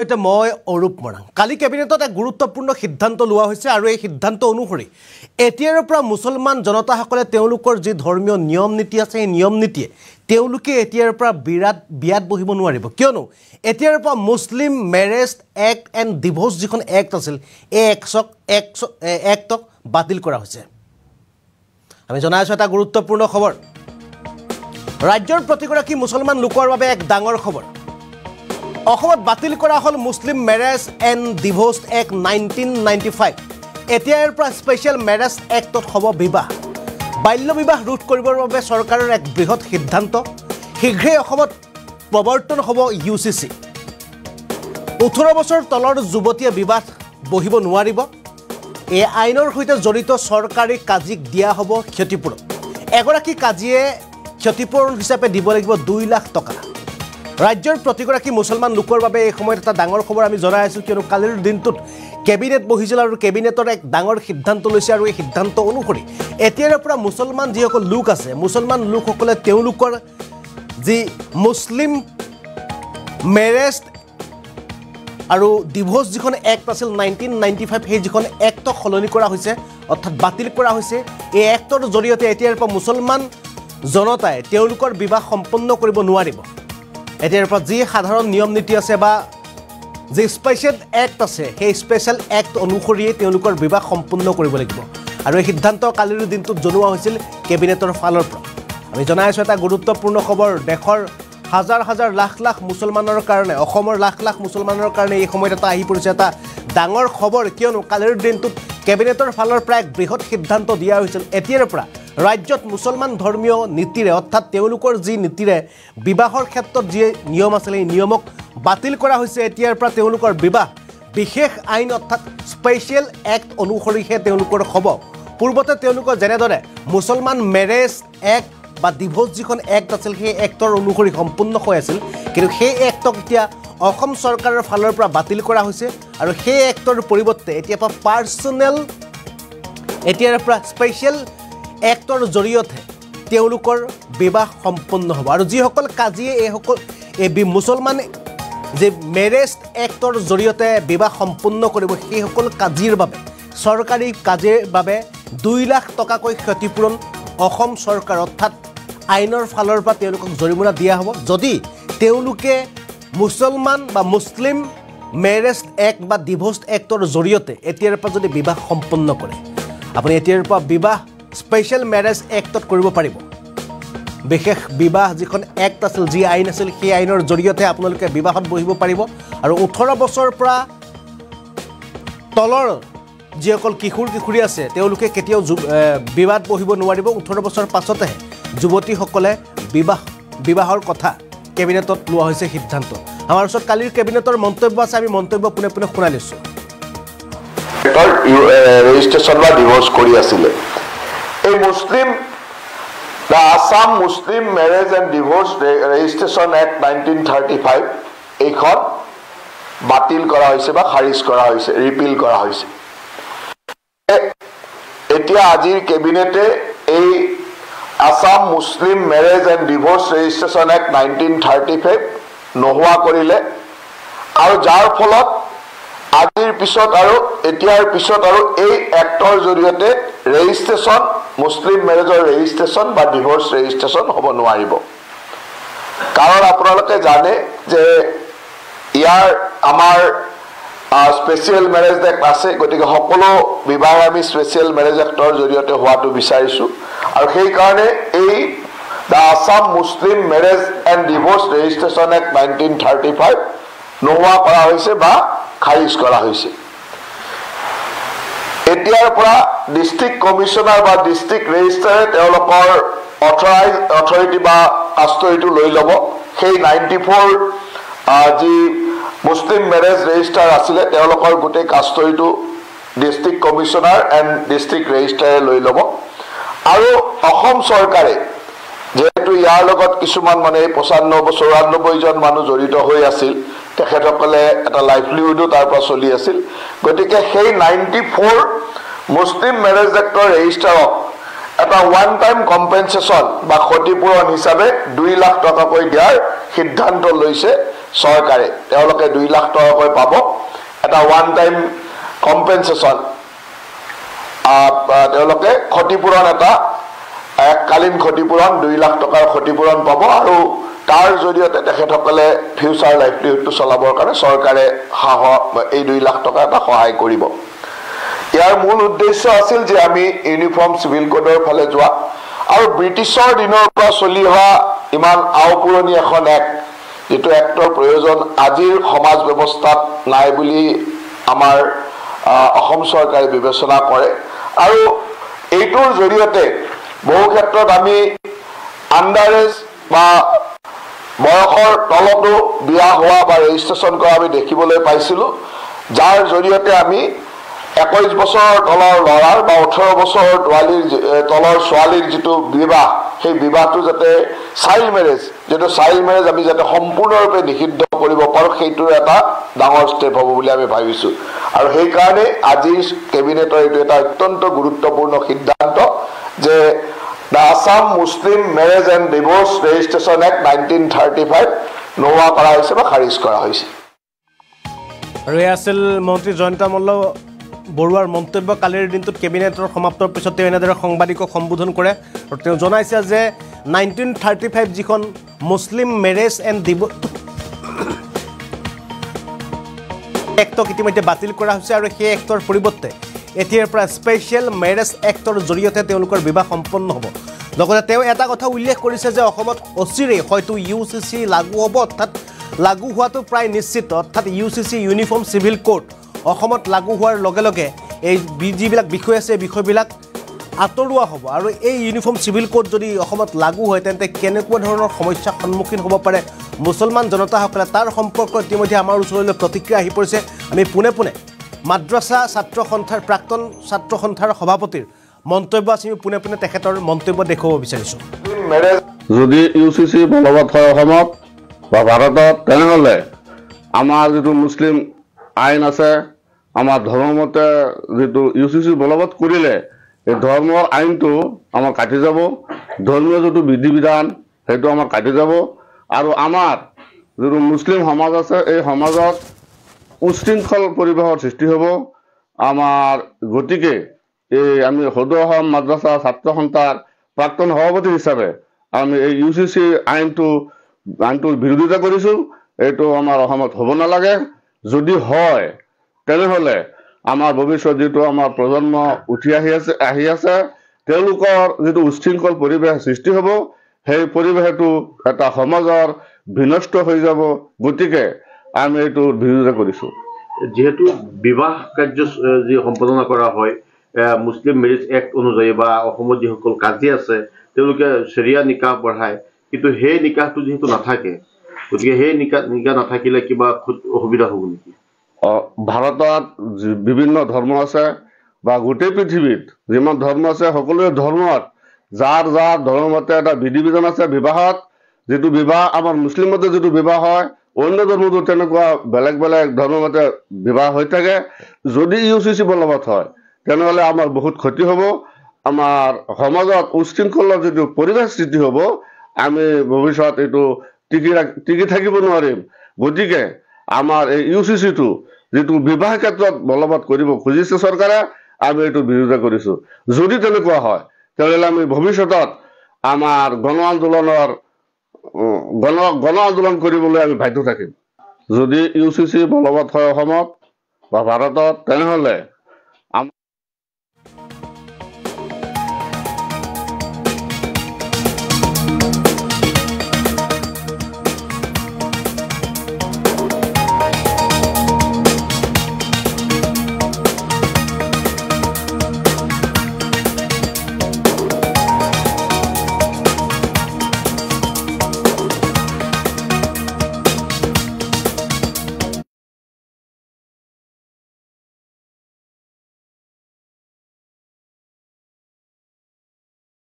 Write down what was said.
এটা মই অৰূপ মৰাং কালি কেবিনেটত এক গুৰুত্বপূৰ্ণ সিদ্ধান্ত লোৱা হৈছে আৰু এই সিদ্ধান্ত অনুসৰি এতিয়াৰ পৰা মুছলমান জনতাসকলে তেওঁলোকৰ যি ধৰ্মীয় নিয়ম নীতি আছে এই নিয়ম নীতিয়ে তেওঁলোকে এতিয়াৰ পৰা বিয়াত বহিব নোৱাৰিব কিয়নো এতিয়াৰ পৰা মুছলিম মেৰেজ এক্ট এণ্ড ডিভোৰ্স যিখন এক্ট আছিল এই এক্টক বাতিল কৰা হৈছে আমি জনাইছো এটা গুৰুত্বপূৰ্ণ খবৰ ৰাজ্যৰ প্ৰতিগৰাকী মুছলমান লোকৰ বাবে এক ডাঙৰ খবৰ অসমত বাতিল কৰা হল মুছলিম মেৰেজ এণ্ড ডিভোৰ্স এক্ট 1995 এতিয়াৰ পৰা স্পেচিয়েল মেৰেজ এক্টত হ'ব বিবাহ বাল্য বিবাহ ৰোধ কৰিবৰ বাবে চৰকাৰৰ এক বৃহৎ সিদ্ধান্ত শীঘ্ৰেই অসমত প্ৰৱৰ্তন হ'ব ইউচিচি 18 বছৰ তলৰ যুৱতীয়ে বিবাহ বহিব নোৱাৰিব এই আইনৰ সৈতে জড়িত চৰকাৰী কাজিক দিয়া হ'ব ক্ষতিপূৰণ এগৰাকী কাজিয়ে ক্ষতিপূৰণ হিচাপে দিব লাগিব 2 লাখ টকা ৰাজ্যৰ প্ৰতিগৰাকী মুছলমান লোকৰ বাবে এই সময়ত এটা ডাঙৰ খবৰ আমি জনাই আছো কিয়নো কালিৰ দিনটোত কেবিনেট বহিছিল আৰু কেবিনেটৰ এক ডাঙৰ সিদ্ধান্ত লৈছে আৰু এই সিদ্ধান্ত অনুসৰি এতিয়াৰ পৰা মুছলমান যিসকল লোক আছে মুছলমান লোকসকলে তেওঁলোকৰ যি মুছলিম মেৰেজ আৰু ডিভোৰ্স যিখন এক্ট আছিল 1995 সেই যিখন এক্টক সলনি কৰা হৈছে অৰ্থাৎ বাতিল কৰা হৈছে এই এক্টৰ জৰিয়তে এতিয়াৰ পৰা মুছলমান জনতাই তেওঁলোকৰ বিবাহ সম্পন্ন কৰিব নোৱাৰিব এতিয়াৰ পৰা যি সাধাৰণ নিয়ম নীতি আছে বা যি স্পেচিয়েল এক্ট আছে সেই স্পেচিয়েল এক্ট অনুসৰিয়ে তেওঁলোকৰ বিবাহ সম্পূৰ্ণ কৰিব লাগিব আৰু এই সিদ্ধান্ত কালিৰ দিনটোত জনোৱা হৈছিল কেবিনেটৰ ফালৰ পৰা আমি জনাইছো এটা গুৰুত্বপূৰ্ণ খবৰ দেশৰ হাজাৰ হাজাৰ লাখ লাখ মুছলমানৰ কাৰণে অসমৰ লাখ লাখ মুছলমানৰ কাৰণে এই সময়ত এটা আহি পৰিছে এটা ডাঙৰ খবৰ কিয়নো কালিৰ দিনটোত কেবিনেটৰ ফালৰ পৰা এক বৃহৎ সিদ্ধান্ত দিয়া হৈছিল এতিয়াৰ পৰা ৰাজ্যত মুছলমান ধৰ্মীয় নীতিৰে অৰ্থাৎ তেওঁলোকৰ যি নীতিৰে বিবাহৰ ক্ষেত্ৰত যি নিয়ম আছিল এই নিয়মক বাতিল কৰা হৈছে এতিয়াৰ পৰা তেওঁলোকৰ বিবাহ বিশেষ আইন অৰ্থাৎ স্পেচিয়েল এক্ট অনুসৰিহে তেওঁলোকৰ হ'ব পূৰ্বতে তেওঁলোকৰ যেনেদৰে মুছলমান মেৰেজ এক্ট বা ডিভোৰ্স যিখন এক্ট আছিল সেই এক্টৰ অনুসৰি সম্পূৰ্ণ হৈ আছিল কিন্তু সেই এক্টক এতিয়া অসম চৰকাৰৰ ফালৰ পৰা বাতিল কৰা হৈছে আৰু সেই এক্টৰ পৰিৱৰ্তে এতিয়া পৰা পাৰ্চনেল এতিয়াৰ পৰা স্পেচিয়েল এক্টৰ জৰিয়তে তেওঁলোকৰ বিবাহ সম্পন্ন হ'ব আৰু যিসকল কাজিয়ে এই মুছলমান যে মেৰেজ এক্টৰ জৰিয়তে বিবাহ সম্পন্ন কৰিব সেইসকল কাজিৰ বাবে চৰকাৰী কাজিৰ বাবে 2 লাখ টকাকৈ ক্ষতিপূৰণ অসম চৰকাৰ অৰ্থাৎ আইনৰ ফালৰ পৰা তেওঁলোকক জৰিমনা দিয়া হ'ব যদি তেওঁলোকে মুছলমান বা মুছলিম মেৰেজ এক্ট বা ডিভোৰ্স এক্টৰ জৰিয়তে এতিয়াৰ পৰা যদি বিবাহ সম্পন্ন কৰে আপুনি এতিয়াৰ পৰা বিবাহ স্পেচিয়েল মেৰেজ এক্টত কৰিব পাৰিব বিশেষ বিবাহ যিখন এক্ট আছিল যি আইন আছিল সেই আইনৰ জৰিয়তে আপোনালোকে বিবাহত বহিব পাৰিব আৰু 18 বছৰৰ পৰা তলৰ যিসকল কিশোৰ কিশোৰী আছে তেওঁলোকে কেতিয়াও বিবাহত বহিব নোৱাৰিব 18 বছৰ পাছতহে যুৱতীসকলে বিবাহৰ কথা কেবিনেটত লোৱা হৈছে সিদ্ধান্ত আমাৰ ওচৰত কালিৰ কেবিনেটৰ মন্তব্য আছে আমি মন্তব্য পুনে পুনে শুনাই লৈছোঁ ৰেজিষ্ট্ৰেশ্যন বা ডিভোৰ্স কৰি আছিল এই মুছলিম The Assam Muslim Marriage and Divorce Registration Act 1935 এইখন বাতিল কৰা হৈছে বা খাৰিজ কৰা হৈছে ৰিপিল কৰা হৈছে এতিয়া আজিৰ কেবিনেটে এই Assam Muslim Marriage and Divorce Registration Act 1935 নোহোৱা কৰিলে আৰু যাৰ ফলত আজিৰ পিছত আৰু এতিয়াৰ পিছত আৰু এই এক্টৰ জৰিয়তে ৰেজিষ্ট্ৰেশ্যন মুছলিম মেৰেজৰ ৰেজিষ্ট্ৰেশ্যন বা ডিভোৰ্স ৰেজিষ্ট্ৰেশ্যন হ'ব নোৱাৰিব কাৰণ আপোনালোকে জানে যে ইয়াৰ আমাৰ স্পেচিয়েল মেৰেজ এক্ট আছে গতিকে সকলো বিবাহ আমি স্পেচিয়েল মেৰেজ এক্টৰ জৰিয়তে হোৱাটো বিচাৰিছোঁ আৰু সেইকাৰণে এই the Assam Muslim marriage and divorce registration act 1935 নোহোৱা কৰা হৈছে বা খাৰিজ কৰা হৈছে এতিয়াৰ পৰা ডিস্ট্ৰিক্ট কমিশনাৰ বা ডিস্ট্ৰিক্ট ৰেজিষ্ট্ৰাৰে তেওঁলোকৰ অথৰিটি বা কাষ্টডিটো লৈ ল'ব সেই 94 যি মুছলিম মেৰেজ ৰেজিষ্ট্ৰাৰ আছিলে তেওঁলোকৰ গোটেই কাষ্টডিটো ডিস্ট্ৰিক্ট কমিশনাৰ এণ্ড ডিস্ট্ৰিক্ট ৰেজিষ্ট্ৰাৰে লৈ ল'ব আৰু অসম চৰকাৰে যেহেতু ইয়াৰ লগত কিছুমান মানে 95-94 জন মানুহ জড়িত হৈ আছিল তেখেতসকলে এটা লাইভলিহুডো তাৰ পৰা চলি আছিল গতিকে সেই 94 মুছলিম মেৰেজ এক্টৰ ৰেজিষ্ট্ৰাৰক এটা ওৱান টাইম কম্পেনচেশ্যন বা ক্ষতিপূৰণ হিচাপে 2 লাখ টকাকৈ দিয়াৰ সিদ্ধান্ত লৈছে চৰকাৰে তেওঁলোকে 2 লাখ টকাকৈ পাব এটা ওৱান টাইম কম্পেনসেশন তেওঁলোকে ক্ষতিপূৰণ এটা এককালীন ক্ষতিপূৰণ 2 লাখ টকাৰ ক্ষতিপূৰণ পাব আৰু তাৰ জৰিয়তে তেখেতসকলে ফিউচাৰ লাইভলিহুডটো চলাবৰ কাৰণে চৰকাৰে এই 2 লাখ টকা এটা সহায় কৰিব ইয়াৰ মূল উদ্দেশ্য আছিল যে আমি ইউনিফৰ্ম সিভিল কোডৰ ফালে যোৱা আৰু ব্ৰিটিছৰ দিনৰ পৰা চলি অহা ইমান আওপুৰণি এখন এক যেটো এক্টৰ প্ৰয়োজন আজিৰ সমাজ ব্যৱস্থাত নাই বুলি আমাৰ অসম চৰকাৰে বিবেচনা কৰে আৰু এইটোৰ জৰিয়তে বহু ক্ষেত্ৰত আমি আন্ডাৰেজ বা বয়সৰ তলতো বিয়া হোৱা বা ৰেজিষ্ট্ৰেচন কৰা আমি দেখিবলৈ পাইছিলোঁ যাৰ জৰিয়তে আমি 21 বছৰৰ তলৰ ল'ৰাৰ বা 18 বছৰৰ তলৰ ছোৱালীৰ যেটো বিবাহ সেই বিবাহটো যাতে চাইল্ড মেৰেজ আমি যাতে সম্পূৰ্ণৰূপে নিষিদ্ধ কৰিব পাৰো সেইটোৰ এটা ডাঙৰ ষ্টেপ হ'ব বুলি আমি ভাবিছোঁ আৰু সেই কাৰণে আজি কেবিনেটৰ এইটো এটা অত্যন্ত গুৰুত্বপূৰ্ণ সিদ্ধান্ত যে The Assam Muslim Marriage and Divorce Registration Act 1935 নোহোৱা কৰা হৈছে বা খাৰিজ কৰা হৈছে আৰু আছিল মন্ত্ৰী জয়ন্ত মল্ল বৰুৱাৰ মন্তব্য কালিৰ দিনটোত কেবিনেটৰ সমাপ্তৰ পিছত তেওঁ এনেদৰে সাংবাদিকক সম্বোধন কৰে আৰু তেওঁ জনাইছে যে 1935 যিখন মুছলিম মেৰেজ এণ্ড ডিভোৰ্চ এক্টক ইতিমধ্যে বাতিল কৰা হৈছে আৰু সেই এক্টৰ পৰিৱৰ্তে এতিয়াৰ পৰা স্পেচিয়েল মেৰেজ এক্টৰ জৰিয়তে তেওঁলোকৰ বিবাহ সম্পন্ন হ'ব লগতে তেওঁ এটা কথা উল্লেখ কৰিছে যে অসমত অচিৰেই হয়তো UCC লাগু হ'ব অৰ্থাৎ লাগু হোৱাটো প্ৰায় নিশ্চিত অৰ্থাৎ UCC ইউনিফৰ্ম সিভিল কোড অসমত লাগু হোৱাৰ লগে লগে এই যিবিলাক বিষয় আছে বিষয়বিলাক আঁতৰোৱা হ'ব আৰু এই ইউনিফৰ্ম সিভিল কোড যদি অসমত লাগু হয় তেন্তে কেনেকুৱা ধৰণৰ সমস্যাৰ সন্মুখীন হ'ব পাৰে মুছলমান জনতাসকলে তাৰ সম্পৰ্কত ইতিমধ্যে আমাৰ ওচৰলৈ প্ৰতিক্ৰিয়া আহি পৰিছে আমি পোনে মাদ্ৰাসা ছাত্ৰ সন্থাৰ প্ৰাক্তন ছাত্ৰ সন্থাৰ সভাপতিৰ মন্তব্য আছে আমি পোনে তেখেতৰ মন্তব্য দেখুৱাব বিচাৰিছোঁ যদি UCC বলবৎ হয় অসমত বা ভাৰতত তেনেহ'লে আমাৰ যেটো মুছলিম আইন আছে আমাৰ ধৰ্মমতে যেটো UCC বলবৎ কৰিলে এই ধৰ্মৰ আইনটো আমাৰ কাটি যাব ধৰ্মীয় যেটো বিধি বিধান সেইটো আমাৰ কাটি যাব আৰু আমাৰ যেটো মুছলিম সমাজ আছে এই সমাজত উশৃংখল পৰিবেশৰ সৃষ্টি হ'ব আমাৰ গতিকে এই আমি সদৌ অসম মাদ্ৰাসা ছাত্ৰ সন্থাৰ প্ৰাক্তন সভাপতি হিচাপে আমি এই UCC আইনটোৰ বিৰোধিতা কৰিছোঁ এইটো আমাৰ অসমত হ'ব নালাগে যদি হয় তেনেহ'লে আমাৰ ভৱিষ্যত যেটো আমাৰ প্ৰজন্ম উঠি আহি আছে তেওঁলোকৰ যেটো উশৃংখল পৰিবেশ সৃষ্টি হ'ব সেই পৰিবেশটো এটা সমাজৰ বিনষ্ট হৈ যাব গতিকে আমি এইটো বিৰোধিতা কৰিছোঁ যেহেতু বিবাহ কাৰ্য যি সম্পাদনা কৰা হয় মুছলিম মেৰেজ এক্ট অনুযায়ী বা অসমত যিসকল কাজী আছে তেওঁলোকে শৰিয়া নিকাহ পঢ়ায় কিন্তু সেই নিকাহটো যেহেতু নাথাকে গতিকে সেই নিকাহ নাথাকিলে কিবা অসুবিধা হ'ব নেকি ভাৰতত বিভিন্ন ধৰ্ম আছে বা গোটেই পৃথিৱীত যিমান ধৰ্ম আছে সকলোৰে ধৰ্মত যাৰ ধৰ্মমতে এটা বিধি বিধান আছে বিবাহত যেটো বিবাহ আমাৰ মুছলিমতে যেটো বিবাহ হয় অন্য ধৰ্মতো তেনেকুৱা বেলেগ ধৰ্মমতে বিবাহ হৈ থাকে যদি UCC বলবৎ হয় তেনেহ'লে আমাৰ বহুত ক্ষতি হ'ব আমাৰ সমাজত উশৃংখলৰ যেটো পৰিবেশ সৃষ্টি হ'ব আমি ভৱিষ্যত এইটো টিকি থাকিব নোৱাৰিম গতিকে আমাৰ এই UCCটো যেটো বিবাহ ক্ষেত্ৰত বলবৎ কৰিব খুজিছে চৰকাৰে আমি এইটো বিৰোধিতা কৰিছোঁ যদি তেনেকুৱা হয় তেতিয়াহ'লে আমি ভৱিষ্যতত আমাৰ গণ আন্দোলন কৰিবলৈ আমি বাধ্য থাকিম যদি UCC বলবৎ হয় অসমত বা ভাৰতত তেনেহ'লে